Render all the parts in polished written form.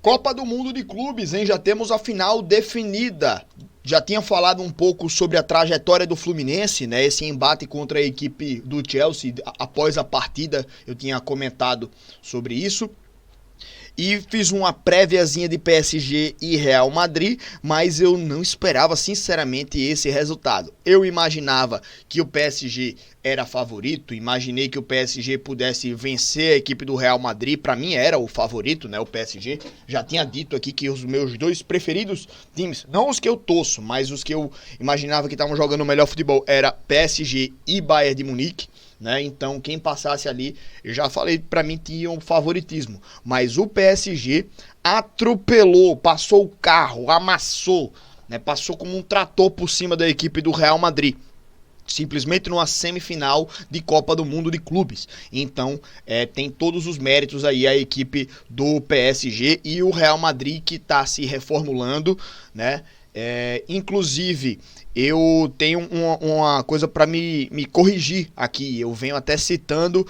Copa do Mundo de Clubes, hein? Já temos a final definida. Já tinha falado um pouco sobre a trajetória do Fluminense, né? Esse embate contra a equipe do Chelsea após a partida, eu tinha comentado sobre isso. E fiz uma préviazinha de PSG e Real Madrid, mas eu não esperava sinceramente esse resultado. Eu imaginava que o PSG era favorito, imaginei que o PSG pudesse vencer a equipe do Real Madrid, para mim era o favorito, né, o PSG. Já tinha dito aqui que os meus dois preferidos times, não os que eu torço, mas os que eu imaginava que estavam jogando o melhor futebol, era PSG e Bayern de Munique. Né? Então, quem passasse ali, eu já falei, para mim tinha um favoritismo. Mas o PSG atropelou, passou o carro, amassou, né? Passou como um trator por cima da equipe do Real Madrid. Simplesmente numa semifinal de Copa do Mundo de Clubes. Então, tem todos os méritos aí a equipe do PSG e o Real Madrid que está se reformulando, né? Inclusive, eu tenho uma coisa para me corrigir aqui. Eu venho até citando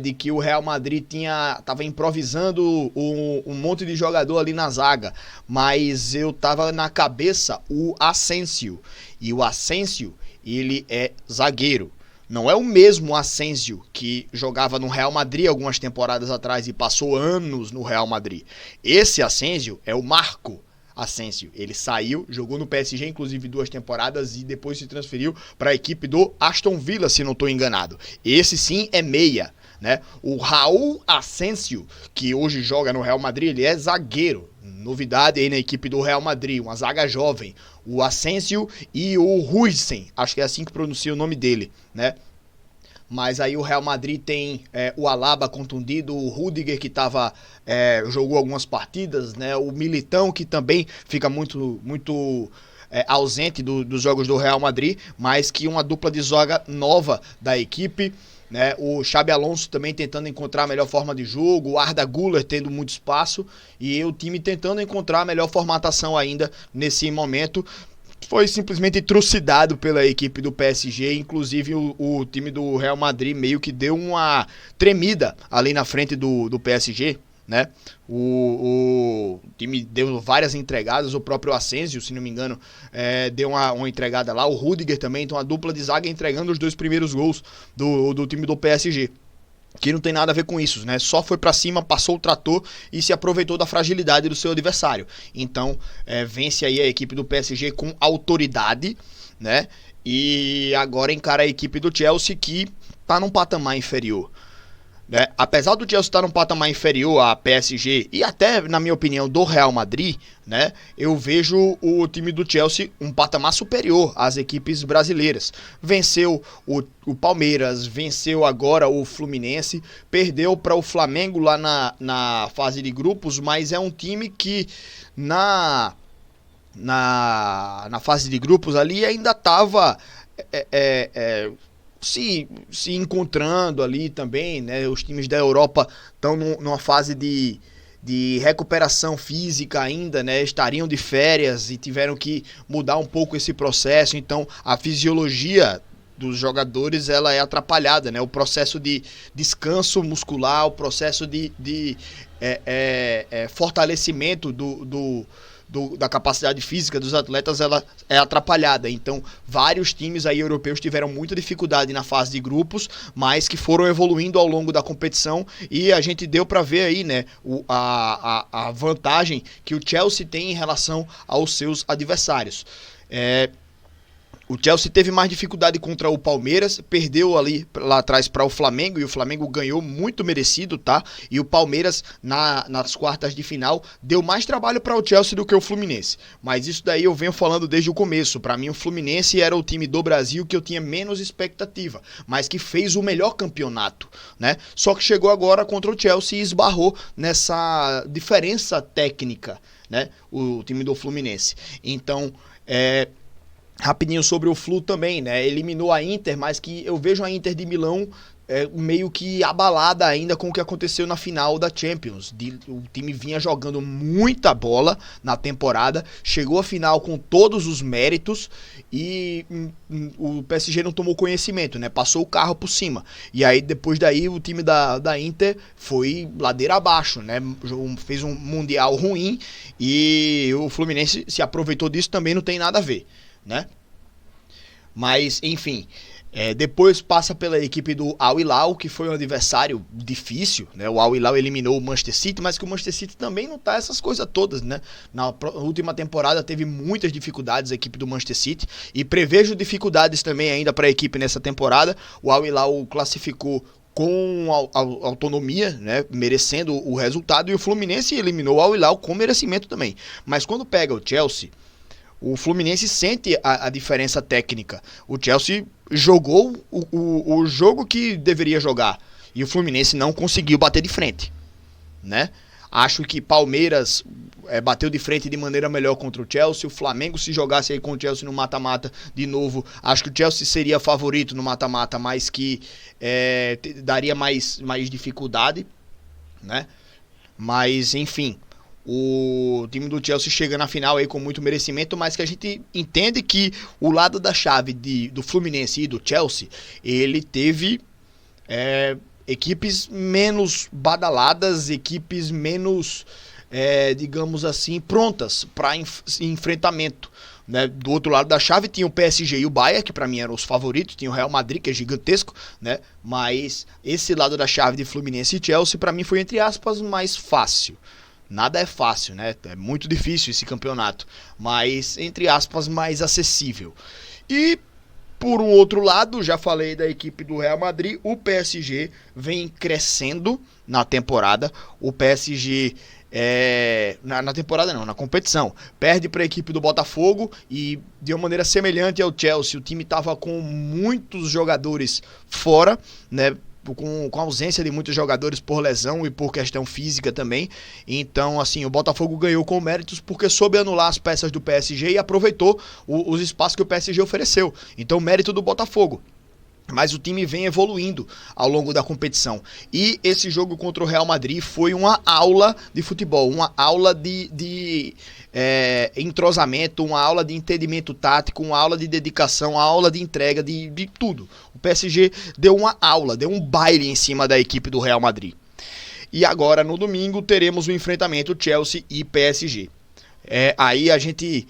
de que o Real Madrid estava improvisando um monte de jogador ali na zaga, mas eu tava na cabeça o Asensio. E o Asensio, ele é zagueiro. Não é o mesmo Asensio que jogava no Real Madrid algumas temporadas atrás e passou anos no Real Madrid. Esse Asensio é o Marco Asensio. Ele saiu, jogou no PSG inclusive 2 temporadas e depois se transferiu para a equipe do Aston Villa, se não estou enganado. Esse sim é meia, né? O Raul Asensio, que hoje joga no Real Madrid, ele é zagueiro. Novidade aí na equipe do Real Madrid, uma zaga jovem. O Asensio e o Huijsen, acho que é assim que pronuncia o nome dele, né? Mas aí o Real Madrid tem o Alaba contundido, o Rudiger que jogou algumas partidas, né? O Militão que também fica muito ausente dos jogos do Real Madrid, mas que uma dupla de zaga nova da equipe, né? O Xabi Alonso também tentando encontrar a melhor forma de jogo, o Arda Güler tendo muito espaço e o time tentando encontrar a melhor formatação ainda nesse momento. Foi simplesmente trucidado pela equipe do PSG, inclusive o time do Real Madrid meio que deu uma tremida ali na frente do PSG, né? O time deu várias entregadas, o próprio Asensio, se não me engano, deu uma entregada lá, o Rudiger também, então a dupla de zaga entregando os 2 primeiros gols do time do PSG. Que não tem nada a ver com isso, né? Só foi pra cima, passou o trator e se aproveitou da fragilidade do seu adversário. Então, vence aí a equipe do PSG com autoridade, né? E agora encara a equipe do Chelsea que tá num patamar inferior. Né? Apesar do Chelsea estar num patamar inferior à PSG e até, na minha opinião, do Real Madrid, né, eu vejo o time do Chelsea um patamar superior às equipes brasileiras. Venceu o Palmeiras, venceu agora o Fluminense, perdeu para o Flamengo lá na fase de grupos, mas é um time que na fase de grupos ali ainda estava se encontrando ali também, né? Os times da Europa estão numa fase de recuperação física ainda, né? Estariam de férias e tiveram que mudar um pouco esse processo, então a fisiologia dos jogadores ela é atrapalhada, né? O processo de descanso muscular, o processo de fortalecimento da capacidade física dos atletas, ela é atrapalhada. Então, vários times aí europeus tiveram muita dificuldade na fase de grupos, mas que foram evoluindo ao longo da competição e a gente deu para ver aí, né, a vantagem que o Chelsea tem em relação aos seus adversários. O Chelsea teve mais dificuldade contra o Palmeiras, perdeu ali lá atrás para o Flamengo e o Flamengo ganhou muito merecido, tá? E o Palmeiras nas quartas de final deu mais trabalho para o Chelsea do que o Fluminense. Mas isso daí eu venho falando desde o começo. Para mim o Fluminense era o time do Brasil que eu tinha menos expectativa, mas que fez o melhor campeonato, né? Só que chegou agora contra o Chelsea e esbarrou nessa diferença técnica, né? O time do Fluminense. Então, rapidinho sobre o Flu também, né? Eliminou a Inter, mas que eu vejo a Inter de Milão meio que abalada ainda com o que aconteceu na final da Champions. O time vinha jogando muita bola na temporada, chegou à final com todos os méritos e o PSG não tomou conhecimento, né? Passou o carro por cima. E aí depois daí o time da Inter foi ladeira abaixo, né? Fez um mundial ruim e o Fluminense se aproveitou disso, também não tem nada a ver, né? Mas, enfim, depois passa pela equipe do Al Hilal, que foi um adversário difícil, né? O Al Hilal eliminou o Manchester City, mas que o Manchester City também não tá essas coisas todas, né? Na última temporada teve muitas dificuldades a equipe do Manchester City e prevejo dificuldades também ainda para a equipe nessa temporada. O Al Hilal classificou com autonomia, né, merecendo o resultado, e o Fluminense eliminou o Al Hilal com merecimento também. Mas quando pega o Chelsea, o Fluminense sente a diferença técnica. O Chelsea jogou o jogo que deveria jogar e o Fluminense não conseguiu bater de frente, né? Acho que Palmeiras bateu de frente de maneira melhor contra o Chelsea. O Flamengo, se jogasse aí com o Chelsea no mata-mata de novo, acho que o Chelsea seria favorito no mata-mata, mas que daria mais dificuldade, né? Mas, enfim, o time do Chelsea chega na final aí com muito merecimento, mas que a gente entende que o lado da chave do Fluminense e do Chelsea, ele teve equipes menos badaladas, equipes menos, digamos assim, prontas para enfrentamento, né? Do outro lado da chave tinha o PSG e o Bayern, que para mim eram os favoritos, tinha o Real Madrid, que é gigantesco, né? Mas esse lado da chave de Fluminense e Chelsea, para mim foi, entre aspas, mais fácil. Nada é fácil, né? É muito difícil esse campeonato, mas, entre aspas, mais acessível. E, por um outro lado, já falei da equipe do Real Madrid, o PSG vem crescendo na temporada. O PSG, na temporada não, na competição, perde para a equipe do Botafogo e, de uma maneira semelhante ao Chelsea, o time estava com muitos jogadores fora, né? Com a ausência de muitos jogadores por lesão e por questão física também. Então, assim, o Botafogo ganhou com méritos porque soube anular as peças do PSG e aproveitou os espaços que o PSG ofereceu. Então, mérito do Botafogo. Mas o time vem evoluindo ao longo da competição. E esse jogo contra o Real Madrid foi uma aula de futebol, uma aula de entrosamento, uma aula de entendimento tático, uma aula de dedicação, uma aula de entrega, de tudo. O PSG deu uma aula, deu um baile em cima da equipe do Real Madrid. E agora, no domingo, teremos o enfrentamento Chelsea e PSG. Aí a gente,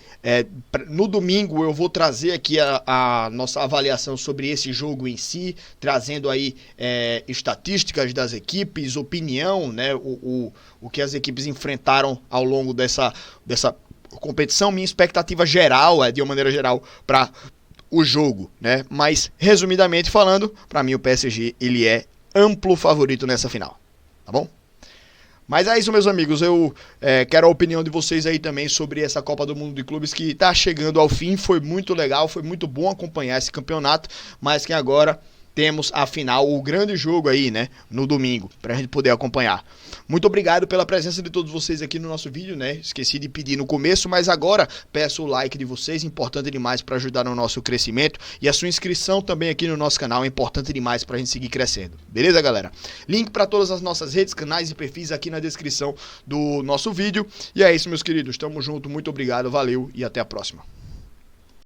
no domingo eu vou trazer aqui a nossa avaliação sobre esse jogo em si, trazendo aí estatísticas das equipes, opinião, né, o que as equipes enfrentaram ao longo dessa competição, minha expectativa geral, de uma maneira geral, para o jogo, né, mas resumidamente falando, para mim o PSG ele é amplo favorito nessa final, tá bom? Mas é isso, meus amigos, eu quero a opinião de vocês aí também sobre essa Copa do Mundo de Clubes que está chegando ao fim. Foi muito legal, foi muito bom acompanhar esse campeonato, mas que agora temos a final, o grande jogo aí, né, no domingo, pra gente poder acompanhar. Muito obrigado pela presença de todos vocês aqui no nosso vídeo, né, esqueci de pedir no começo, mas agora peço o like de vocês, importante demais para ajudar no nosso crescimento, e a sua inscrição também aqui no nosso canal é importante demais pra gente seguir crescendo, beleza, galera? Link para todas as nossas redes, canais e perfis aqui na descrição do nosso vídeo, e é isso, meus queridos, tamo junto, muito obrigado, valeu e até a próxima.